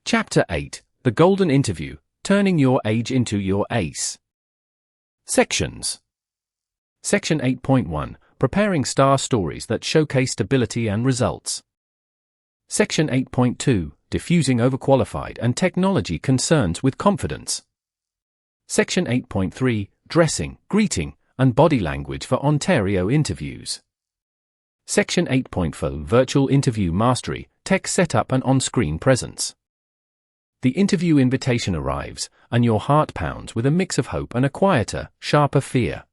Chapter 8, The Golden Interview, Turning Your Age into Your Ace. Sections. Section 8.1, Preparing Star Stories that Showcase Stability and Results. Section 8.2, Diffusing Overqualified and Technology Concerns with Confidence. Section 8.3, Dressing, Greeting, and Body Language for Ontario Interviews. Section 8.4, Virtual Interview Mastery, Tech Setup and On-Screen Presence. The interview invitation arrives, and your heart pounds with a mix of hope and a quieter, sharper fear.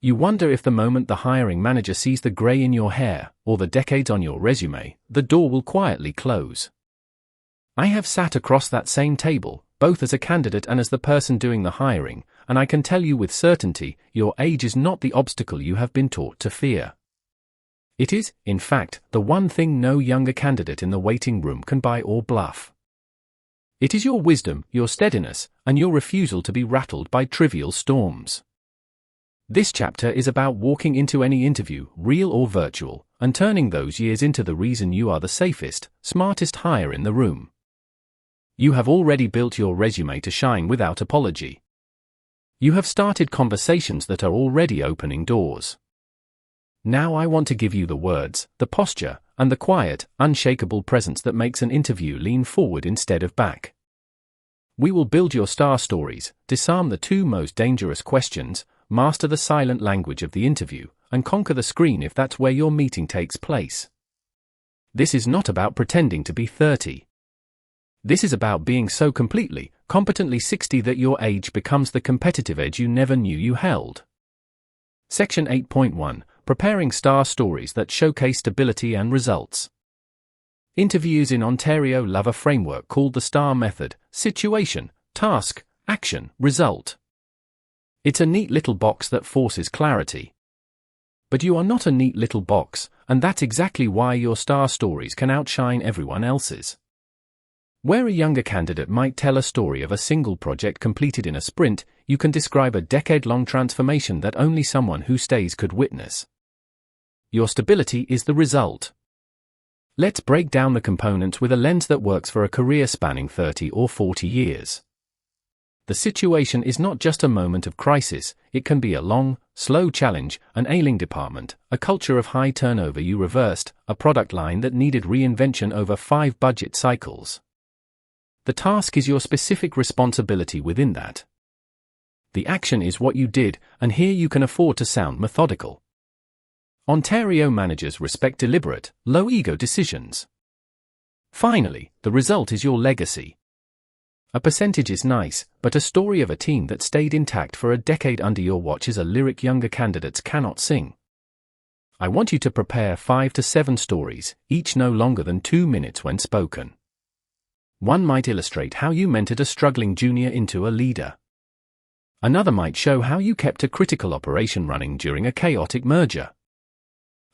You wonder if the moment the hiring manager sees the grey in your hair, or the decades on your resume, the door will quietly close. I have sat across that same table, both as a candidate and as the person doing the hiring, and I can tell you with certainty, your age is not the obstacle you have been taught to fear. It is, in fact, the one thing no younger candidate in the waiting room can buy or bluff. It is your wisdom, your steadiness, and your refusal to be rattled by trivial storms. This chapter is about walking into any interview, real or virtual, and turning those years into the reason you are the safest, smartest hire in the room. You have already built your resume to shine without apology. You have started conversations that are already opening doors. Now I want to give you the words, the posture, and the quiet, unshakable presence that makes an interview lean forward instead of back. We will build your star stories, disarm the two most dangerous questions, master the silent language of the interview, and conquer the screen if that's where your meeting takes place. This is not about pretending to be 30. This is about being so completely, competently 60 that your age becomes the competitive edge you never knew you held. Section 8.1, Preparing Star Stories that Showcase Stability and Results. Interviews in Ontario love a framework called the STAR method: situation, task, action, result. It's a neat little box that forces clarity. But you are not a neat little box, and that's exactly why your star stories can outshine everyone else's. Where a younger candidate might tell a story of a single project completed in a sprint, you can describe a decade-long transformation that only someone who stays could witness. Your stability is the result. Let's break down the components with a lens that works for a career spanning 30 or 40 years. The situation is not just a moment of crisis, it can be a long, slow challenge, an ailing department, a culture of high turnover you reversed, a product line that needed reinvention over 5 budget cycles. The task is your specific responsibility within that. The action is what you did, and here you can afford to sound methodical. Ontario managers respect deliberate, low-ego decisions. Finally, the result is your legacy. A percentage is nice, but a story of a team that stayed intact for a decade under your watch is a lyric younger candidates cannot sing. I want you to prepare 5 to 7 stories, each no longer than 2 minutes when spoken. One might illustrate how you mentored a struggling junior into a leader. Another might show how you kept a critical operation running during a chaotic merger.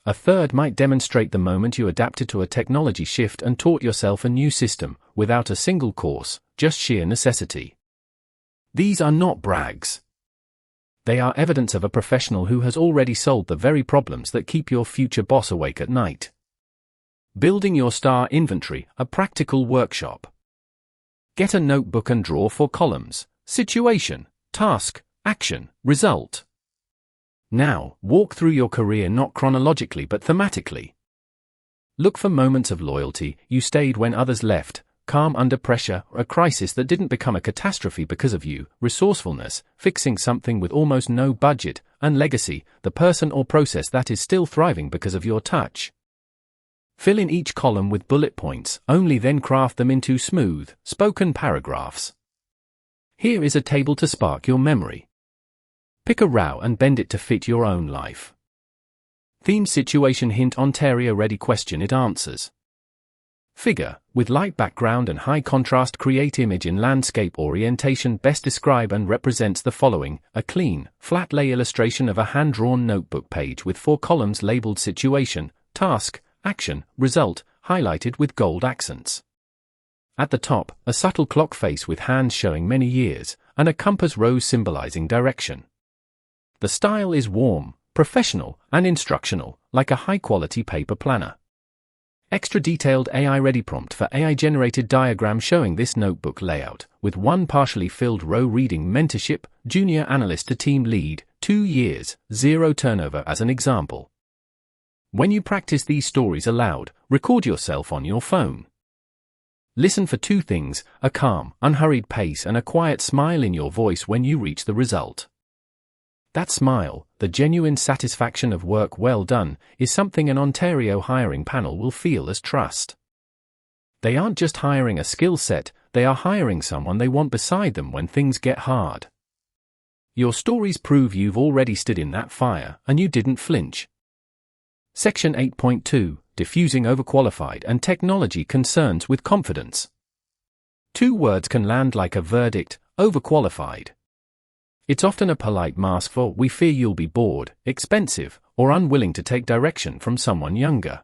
A third might demonstrate the moment you adapted to a technology shift and taught yourself a new system, without a single course, just sheer necessity. These are not brags. They are evidence of a professional who has already solved the very problems that keep your future boss awake at night. Building your star inventory, a practical workshop. Get a notebook and draw 4 columns: situation, task, action, result. Now, walk through your career not chronologically but thematically. Look for moments of loyalty, you stayed when others left, calm under pressure, a crisis that didn't become a catastrophe because of you, resourcefulness, fixing something with almost no budget, and legacy, the person or process that is still thriving because of your touch. Fill in each column with bullet points, only then craft them into smooth, spoken paragraphs. Here is a table to spark your memory. Pick a row and bend it to fit your own life. Theme: situation, hint, Ontario ready, question, it answers. Figure: with light background and high contrast, create image in landscape orientation best describe and represents the following: a clean, flat lay illustration of a hand-drawn notebook page with 4 columns labeled situation, task, action, result, highlighted with gold accents. At the top, a subtle clock face with hands showing many years, and a compass rose symbolizing direction. The style is warm, professional, and instructional, like a high-quality paper planner. Extra detailed AI-ready prompt for AI-generated diagram showing this notebook layout, with one partially filled row reading mentorship, junior analyst to team lead, 2 years, 0 turnover as an example. When you practice these stories aloud, record yourself on your phone. Listen for 2 things, a calm, unhurried pace and a quiet smile in your voice when you reach the result. That smile, the genuine satisfaction of work well done, is something an Ontario hiring panel will feel as trust. They aren't just hiring a skill set, they are hiring someone they want beside them when things get hard. Your stories prove you've already stood in that fire, and you didn't flinch. Section 8.2, Diffusing Overqualified and Technology Concerns with Confidence. 2 words can land like a verdict, overqualified. It's often a polite mask for "we fear you'll be bored, expensive, or unwilling to take direction from someone younger."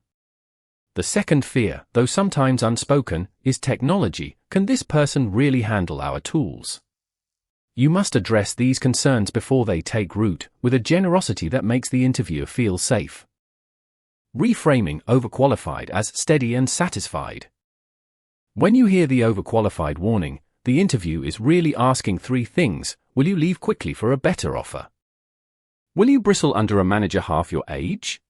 The second fear, though sometimes unspoken, is technology. Can this person really handle our tools? You must address these concerns before they take root, with a generosity that makes the interviewer feel safe. Reframing overqualified as steady and satisfied. When you hear the overqualified warning, the interview is really asking 3 things. Will you leave quickly for a better offer? Will you bristle under a manager half your age?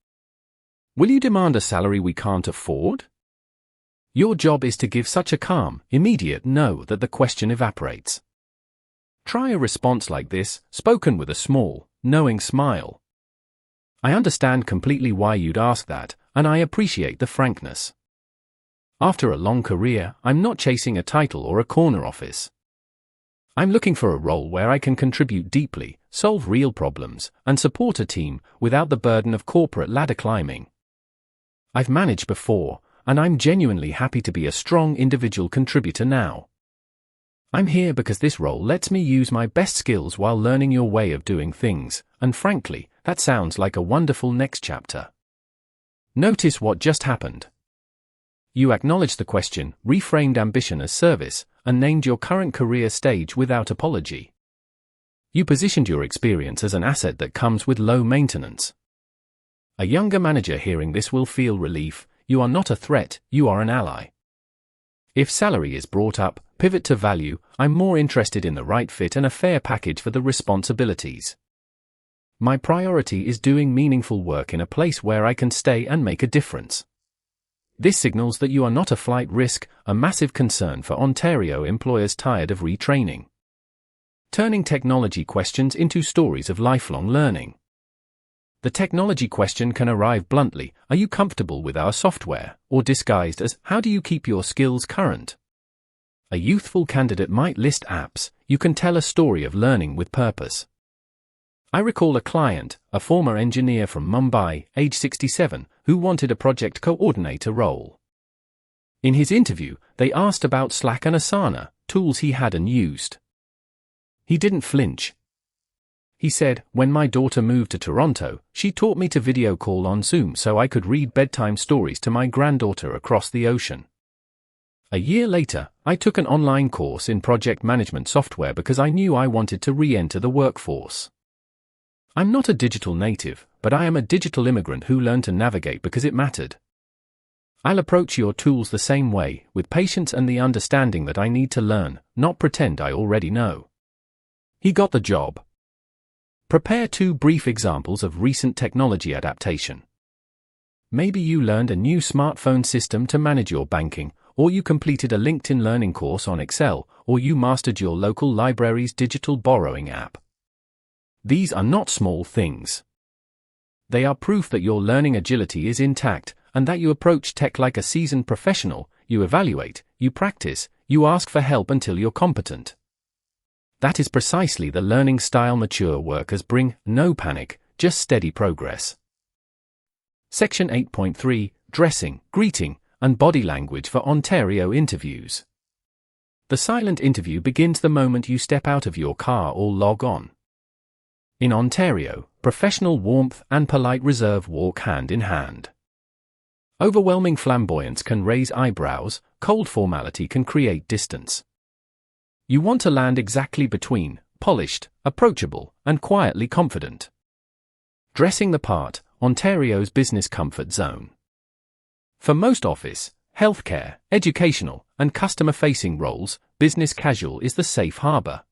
Will you demand a salary we can't afford? Your job is to give such a calm, immediate no that the question evaporates. Try a response like this, spoken with a small, knowing smile. I understand completely why you'd ask that, and I appreciate the frankness. After a long career, I'm not chasing a title or a corner office. I'm looking for a role where I can contribute deeply, solve real problems, and support a team without the burden of corporate ladder climbing. I've managed before, and I'm genuinely happy to be a strong individual contributor now. I'm here because this role lets me use my best skills while learning your way of doing things, and frankly, that sounds like a wonderful next chapter. Notice what just happened. You acknowledged the question, reframed ambition as service, and named your current career stage without apology. You positioned your experience as an asset that comes with low maintenance. A younger manager hearing this will feel relief. You are not a threat, you are an ally. If salary is brought up, pivot to value. I'm more interested in the right fit and a fair package for the responsibilities. My priority is doing meaningful work in a place where I can stay and make a difference. This signals that you are not a flight risk, a massive concern for Ontario employers tired of retraining. Turning technology questions into stories of lifelong learning. The technology question can arrive bluntly, "Are you comfortable with our software?" or disguised as, "How do you keep your skills current?" A youthful candidate might list apps. You can tell a story of learning with purpose. I recall a client, a former engineer from Mumbai, age 67, who wanted a project coordinator role. In his interview, they asked about Slack and Asana, tools he hadn't used. He didn't flinch. He said, "When my daughter moved to Toronto, she taught me to video call on Zoom so I could read bedtime stories to my granddaughter across the ocean. A year later, I took an online course in project management software because I knew I wanted to re-enter the workforce. I'm not a digital native, but I am a digital immigrant who learned to navigate because it mattered. I'll approach your tools the same way, with patience and the understanding that I need to learn, not pretend I already know." He got the job. Prepare 2 brief examples of recent technology adaptation. Maybe you learned a new smartphone system to manage your banking, or you completed a LinkedIn learning course on Excel, or you mastered your local library's digital borrowing app. These are not small things. They are proof that your learning agility is intact, and that you approach tech like a seasoned professional. You evaluate, you practice, you ask for help until you're competent. That is precisely the learning style mature workers bring. No panic, just steady progress. Section 8.3, Dressing, Greeting, and Body Language for Ontario Interviews. The silent interview begins the moment you step out of your car or log on. In Ontario, professional warmth and polite reserve walk hand in hand. Overwhelming flamboyance can raise eyebrows, cold formality can create distance. You want to land exactly between, polished, approachable, and quietly confident. Dressing the part, Ontario's business comfort zone. For most office, healthcare, educational, and customer-facing roles, business casual is the safe harbor.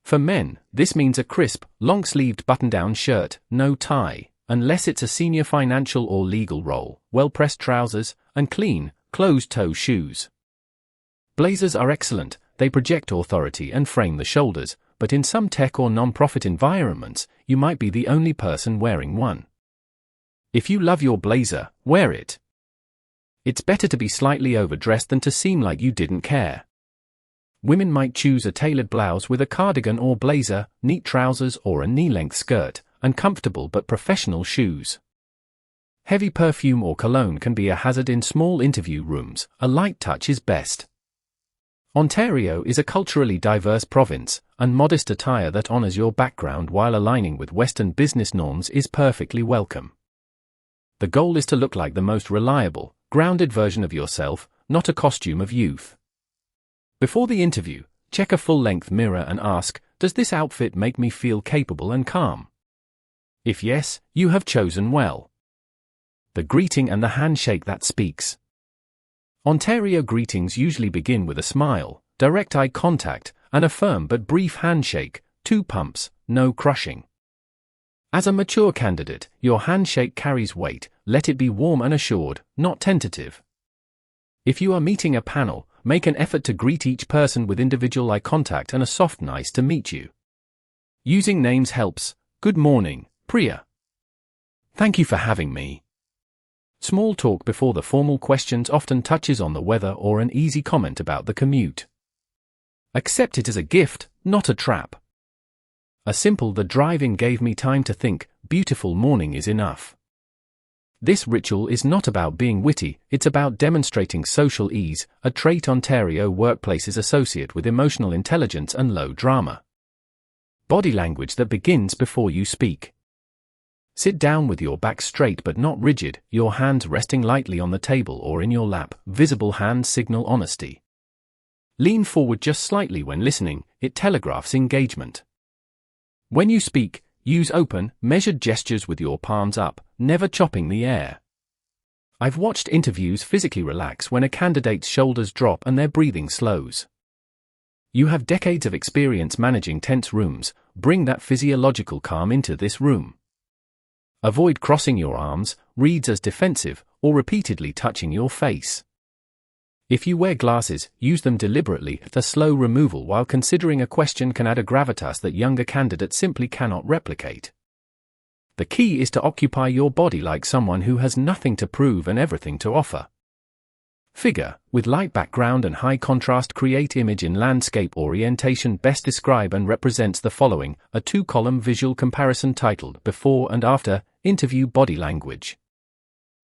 For men, this means a crisp, long-sleeved button-down shirt, no tie, unless it's a senior financial or legal role, well-pressed trousers, and clean, closed-toe shoes. Blazers are excellent, they project authority and frame the shoulders, but in some tech or non-profit environments, you might be the only person wearing one. If you love your blazer, wear it. It's better to be slightly overdressed than to seem like you didn't care. Women might choose a tailored blouse with a cardigan or blazer, neat trousers or a knee-length skirt, and comfortable but professional shoes. Heavy perfume or cologne can be a hazard in small interview rooms, a light touch is best. Ontario is a culturally diverse province, and modest attire that honors your background while aligning with Western business norms is perfectly welcome. The goal is to look like the most reliable, grounded version of yourself, not a costume of youth. Before the interview, check a full-length mirror and ask, does this outfit make me feel capable and calm? If yes, you have chosen well. The greeting and the handshake that speaks. Ontario greetings usually begin with a smile, direct eye contact, and a firm but brief handshake, 2 pumps, no crushing. As a mature candidate, your handshake carries weight, let it be warm and assured, not tentative. If you are meeting a panel, make an effort to greet each person with individual eye contact and a soft nice to meet you. Using names helps. Good morning, Priya. Thank you for having me. Small talk before the formal questions often touches on the weather or an easy comment about the commute. Accept it as a gift, not a trap. A simple "the drive-in gave me time to think, beautiful morning" is enough. This ritual is not about being witty, it's about demonstrating social ease, a trait Ontario workplaces associate with emotional intelligence and low drama. Body language that begins before you speak. Sit down with your back straight but not rigid, your hands resting lightly on the table or in your lap, visible hands signal honesty. Lean forward just slightly when listening, it telegraphs engagement. When you speak, use open, measured gestures with your palms up, never chopping the air. I've watched interviews physically relax when a candidate's shoulders drop and their breathing slows. You have decades of experience managing tense rooms, bring that physiological calm into this room. Avoid crossing your arms, reads as defensive, or repeatedly touching your face. If you wear glasses, use them deliberately. The slow removal while considering a question can add a gravitas that younger candidates simply cannot replicate. The key is to occupy your body like someone who has nothing to prove and everything to offer. Figure, with light background and high contrast, create image in landscape orientation best describe and represents the following, a 2-column visual comparison titled Before and After, Interview Body Language.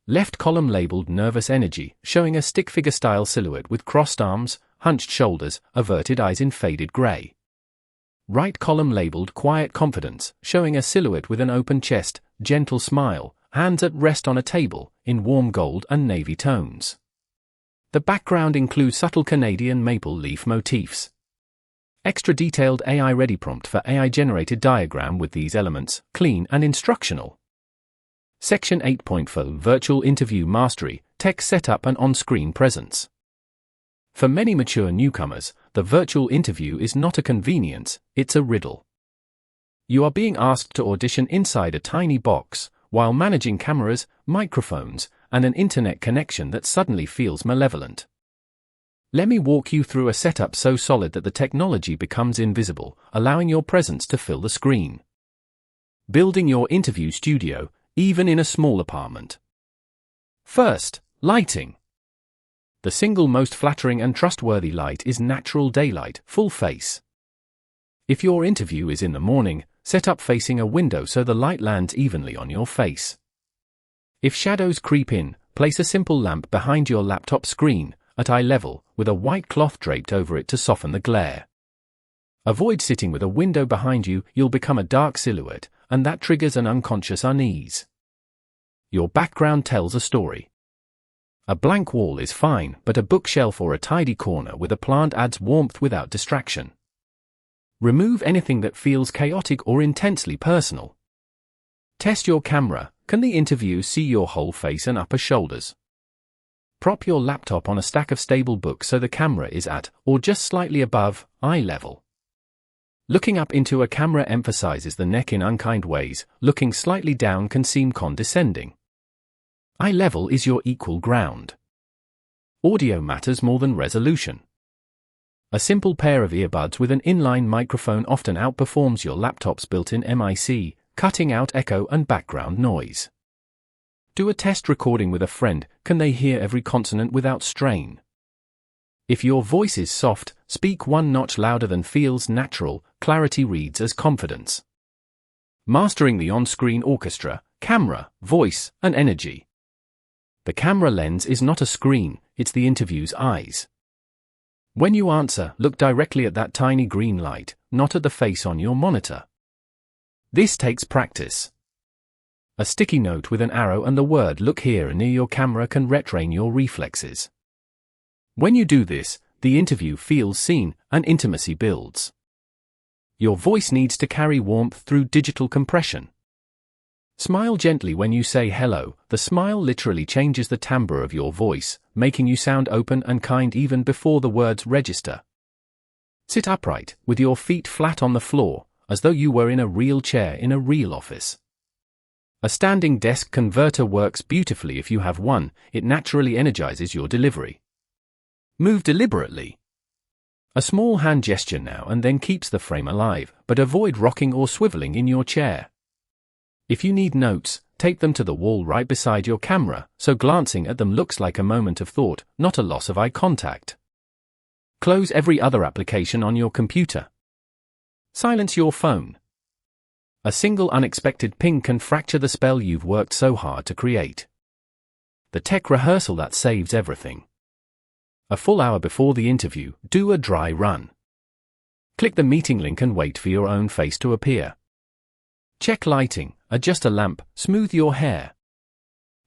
Left column labeled Nervous Energy, showing a stick figure style silhouette with crossed arms, hunched shoulders, averted eyes in faded gray. Right column labeled Quiet Confidence, showing a silhouette with an open chest, gentle smile, hands at rest on a table, in warm gold and navy tones. The background includes subtle Canadian maple leaf motifs. Extra detailed AI-ready prompt for AI-generated diagram with these elements, clean and instructional. Section 8.4 Virtual Interview Mastery, Tech Setup and On-Screen Presence. For many mature newcomers, the virtual interview is not a convenience, it's a riddle. You are being asked to audition inside a tiny box, while managing cameras, microphones, and an internet connection that suddenly feels malevolent. Let me walk you through a setup so solid that the technology becomes invisible, allowing your presence to fill the screen. Building your interview studio, even in a small apartment. First, lighting. The single most flattering and trustworthy light is natural daylight, full face. If your interview is in the morning, set up facing a window so the light lands evenly on your face. If shadows creep in, place a simple lamp behind your laptop screen, at eye level, with a white cloth draped over it to soften the glare. Avoid sitting with a window behind you, you'll become a dark silhouette, and that triggers an unconscious unease. Your background tells a story. A blank wall is fine, but a bookshelf or a tidy corner with a plant adds warmth without distraction. Remove anything that feels chaotic or intensely personal. Test your camera. Can the interview see your whole face and upper shoulders? Prop your laptop on a stack of stable books so the camera is at, or just slightly above, eye level. Looking up into a camera emphasizes the neck in unkind ways. Looking slightly down can seem condescending. Eye level is your equal ground. Audio matters more than resolution. A simple pair of earbuds with an inline microphone often outperforms your laptop's built-in mic, cutting out echo and background noise. Do a test recording with a friend. Can they hear every consonant without strain? If your voice is soft, speak one notch louder than feels natural. Clarity reads as confidence. Mastering the on-screen orchestra, camera, voice, and energy. The camera lens is not a screen, it's the interview's eyes. When you answer, look directly at that tiny green light, not at the face on your monitor. This takes practice. A sticky note with an arrow and the word "look here" near your camera can retrain your reflexes. When you do this, the interview feels seen and intimacy builds. Your voice needs to carry warmth through digital compression. Smile gently when you say hello. The smile literally changes the timbre of your voice, making you sound open and kind even before the words register. Sit upright, with your feet flat on the floor, as though you were in a real chair in a real office. A standing desk converter works beautifully if you have one. It naturally energizes your delivery. Move deliberately. A small hand gesture now and then keeps the frame alive, but avoid rocking or swiveling in your chair. If you need notes, tape them to the wall right beside your camera, so glancing at them looks like a moment of thought, not a loss of eye contact. Close every other application on your computer. Silence your phone. A single unexpected ping can fracture the spell you've worked so hard to create. The tech rehearsal that saves everything. A full hour before the interview, do a dry run. Click the meeting link and wait for your own face to appear. Check lighting, adjust a lamp, smooth your hair.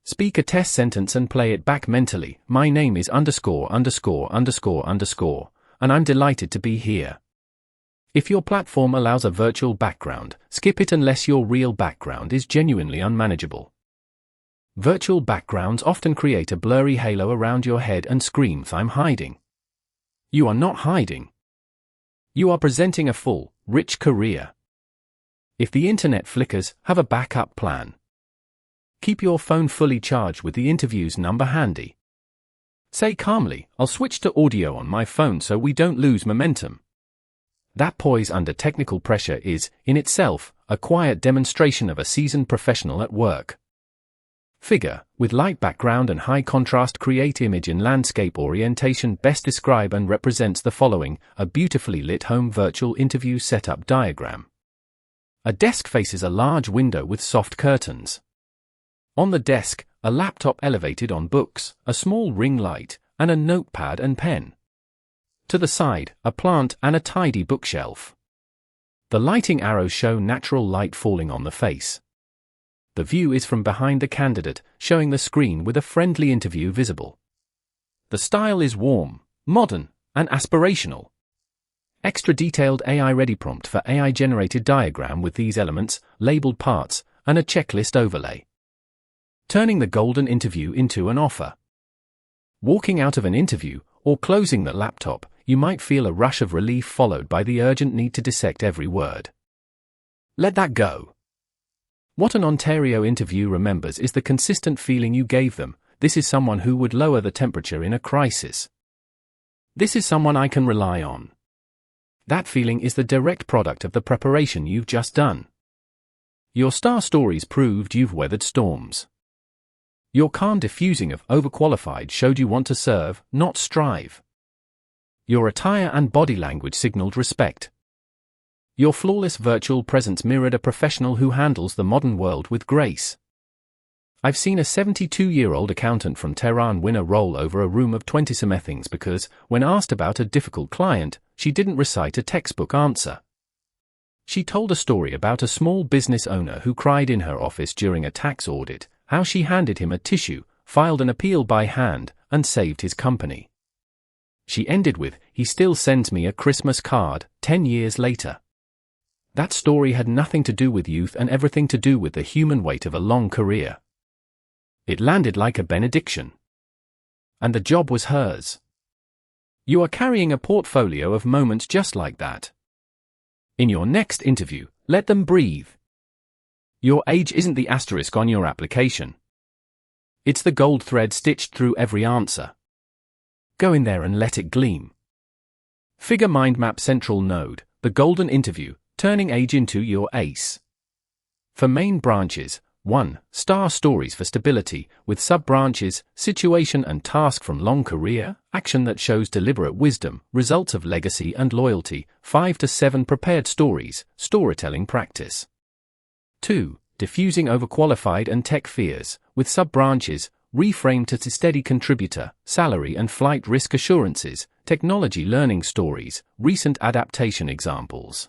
Speak a test sentence and play it back mentally. My name is _______, and I'm delighted to be here. If your platform allows a virtual background, skip it unless your real background is genuinely unmanageable. Virtual backgrounds often create a blurry halo around your head and screams, "I'm hiding." You are not hiding. You are presenting a full, rich career. If the internet flickers, have a backup plan. Keep your phone fully charged with the interview's number handy. Say calmly, "I'll switch to audio on my phone so we don't lose momentum." That poise under technical pressure is, in itself, a quiet demonstration of a seasoned professional at work. Figure, with light background and high contrast, create image in landscape orientation best describe and represents the following: a beautifully lit home virtual interview setup diagram. A desk faces a large window with soft curtains. On the desk, a laptop elevated on books, a small ring light, and a notepad and pen. To the side, a plant and a tidy bookshelf. The lighting arrows show natural light falling on the face. The view is from behind the candidate, showing the screen with a friendly interview visible. The style is warm, modern, and aspirational. Extra detailed AI-ready prompt for AI-generated diagram with these elements, labeled parts, and a checklist overlay. Turning the golden interview into an offer. Walking out of an interview, or closing the laptop, you might feel a rush of relief followed by the urgent need to dissect every word. Let that go. What an Ontario interview remembers is the consistent feeling you gave them. This is someone who would lower the temperature in a crisis. This is someone I can rely on. That feeling is the direct product of the preparation you've just done. Your star stories proved you've weathered storms. Your calm diffusing of overqualified showed you want to serve, not strive. Your attire and body language signaled respect. Your flawless virtual presence mirrored a professional who handles the modern world with grace. I've seen a 72-year-old accountant from Tehran win a role over a room of 20-somethings because, when asked about a difficult client, she didn't recite a textbook answer. She told a story about a small business owner who cried in her office during a tax audit, how she handed him a tissue, filed an appeal by hand, and saved his company. She ended with, "He still sends me a Christmas card, 10 years later." That story had nothing to do with youth and everything to do with the human weight of a long career. It landed like a benediction. and the job was hers. You are carrying a portfolio of moments just like that. In your next interview, let them breathe. Your age isn't the asterisk on your application. It's the gold thread stitched through every answer. Go in there and let it gleam. Figure Mind Map Central Node, the golden interview, turning age into your ace. For main branches, 1. Star stories for stability, with sub-branches, situation and task from long career, action that shows deliberate wisdom, results of legacy and loyalty, 5 to 7 prepared stories, storytelling practice. 2. Diffusing overqualified and tech fears, with sub-branches, reframe to steady contributor, salary and flight risk assurances, technology learning stories, recent adaptation examples.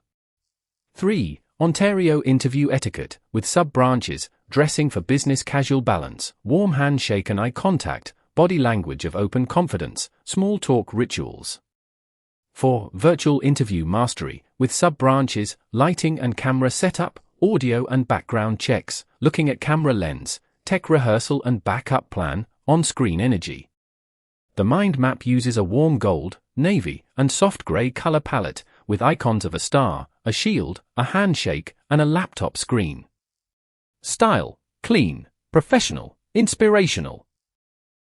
3. Ontario interview etiquette, with sub-branches, dressing for business casual balance, warm handshake and eye contact, body language of open confidence, small talk rituals. 4. Virtual interview mastery, with sub-branches, lighting and camera setup, audio and background checks, looking at camera lens, tech rehearsal and backup plan, on-screen energy. The mind map uses a warm gold, navy, and soft gray color palette, with icons of a star, a shield, a handshake, and a laptop screen. Style: clean, professional, inspirational.